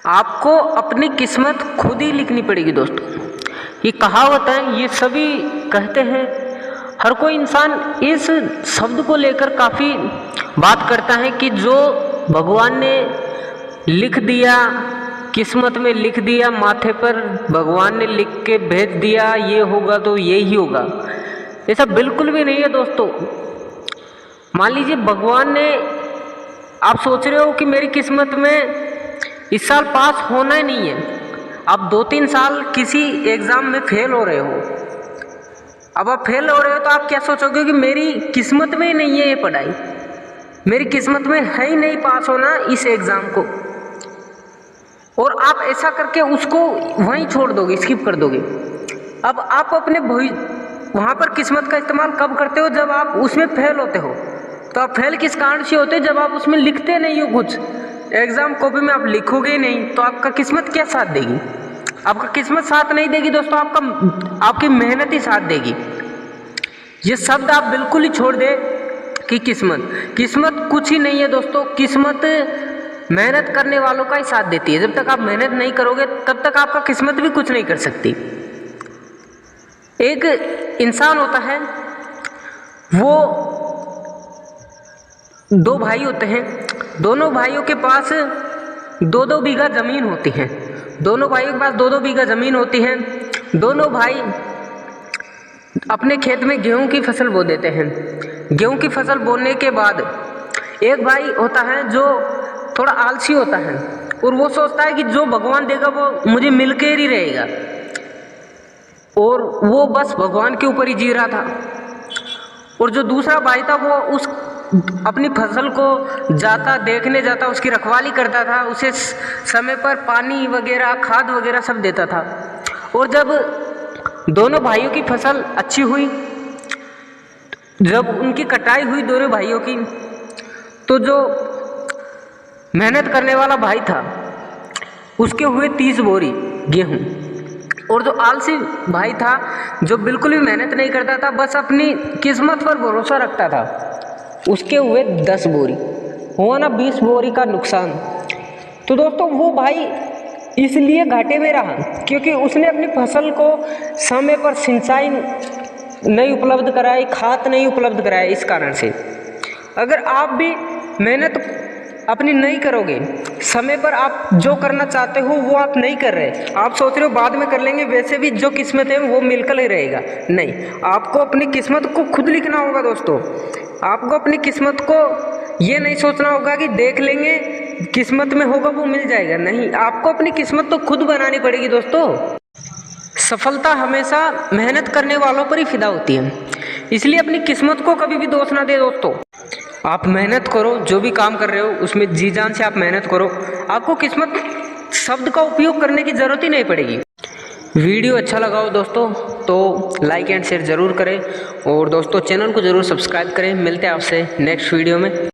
आपको अपनी किस्मत खुद ही लिखनी पड़ेगी दोस्तों। ये कहावत है, ये सभी कहते हैं। हर कोई इंसान इस शब्द को लेकर काफ़ी बात करता है कि जो भगवान ने लिख दिया, किस्मत में लिख दिया, माथे पर भगवान ने लिख के भेज दिया, ये होगा तो ये ही होगा। ऐसा बिल्कुल भी नहीं है दोस्तों। मान लीजिए भगवान ने, आप सोच रहे हो कि मेरी किस्मत में इस साल पास होना ही नहीं है, आप 2-3 साल किसी एग्ज़ाम में फेल हो रहे हो। अब आप फेल हो रहे हो तो आप क्या सोचोगे कि मेरी किस्मत में ही नहीं है ये पढ़ाई, मेरी किस्मत में है ही नहीं पास होना इस एग्ज़ाम को, और आप ऐसा करके उसको वहीं छोड़ दोगे, स्किप कर दोगे। अब आप अपने वहाँ पर किस्मत का इस्तेमाल कब करते हो? जब आप उसमें फेल होते हो। तो आप फेल किस कारण से होते हो? जब आप उसमें लिखते नहीं हो कुछ, एग्ज़ाम कॉपी में आप लिखोगे नहीं तो आपका किस्मत क्या साथ देगी? आपका किस्मत साथ नहीं देगी दोस्तों, आपकी मेहनत ही साथ देगी। ये शब्द आप बिल्कुल ही छोड़ दे कि किस्मत कुछ ही नहीं है दोस्तों। किस्मत मेहनत करने वालों का ही साथ देती है। जब तक आप मेहनत नहीं करोगे तब तक आपका किस्मत भी कुछ नहीं कर सकती। एक इंसान होता है, वो 2 भाई होते हैं। दोनों भाइयों के पास 2-2 बीघा ज़मीन होती है। दोनों भाइयों के पास 2-2 बीघा ज़मीन होती है। दोनों भाई अपने खेत में गेहूं की फसल बो देते हैं। गेहूं की फसल बोने के बाद एक भाई होता है जो थोड़ा आलसी होता है, और वो सोचता है कि जो भगवान देगा वो मुझे मिलकर ही रहेगा, और वो बस भगवान के ऊपर ही जी रहा था। और जो दूसरा भाई था वो उस अपनी फसल को देखने जाता, उसकी रखवाली करता था, उसे समय पर पानी वगैरह, खाद वगैरह सब देता था। और जब दोनों भाइयों की फसल अच्छी हुई, जब उनकी कटाई हुई दोनों भाइयों की, तो जो मेहनत करने वाला भाई था उसके हुए 30 बोरी गेहूं, और जो आलसी भाई था जो बिल्कुल भी मेहनत नहीं करता था, बस अपनी किस्मत पर भरोसा रखता था, उसके हुए 10 बोरी। हुआ ना 20 बोरी का नुकसान। तो दोस्तों वो भाई इसलिए घाटे में रहा क्योंकि उसने अपनी फसल को समय पर सिंचाई नहीं उपलब्ध कराई, खाद नहीं उपलब्ध कराया। इस कारण से अगर आप भी मेहनत अपनी नहीं करोगे, समय पर आप जो करना चाहते हो वो आप नहीं कर रहे, आप सोच रहे हो बाद में कर लेंगे, वैसे भी जो किस्मत है वो मिलकर ही रहेगा। नहीं, आपको अपनी किस्मत को खुद लिखना होगा दोस्तों। आपको अपनी किस्मत को ये नहीं सोचना होगा कि देख लेंगे, किस्मत में होगा वो मिल जाएगा। नहीं, आपको अपनी किस्मत तो खुद बनानी पड़ेगी दोस्तों। सफलता हमेशा मेहनत करने वालों पर ही फिदा होती है, इसलिए अपनी किस्मत को कभी भी दोष ना दे दोस्तों। आप मेहनत करो, जो भी काम कर रहे हो उसमें जी जान से आप मेहनत करो, आपको किस्मत शब्द का उपयोग करने की ज़रूरत ही नहीं पड़ेगी। वीडियो अच्छा लगा हो दोस्तों तो लाइक एंड शेयर ज़रूर करें, और दोस्तों चैनल को ज़रूर सब्सक्राइब करें। मिलते हैं आपसे नेक्स्ट वीडियो में।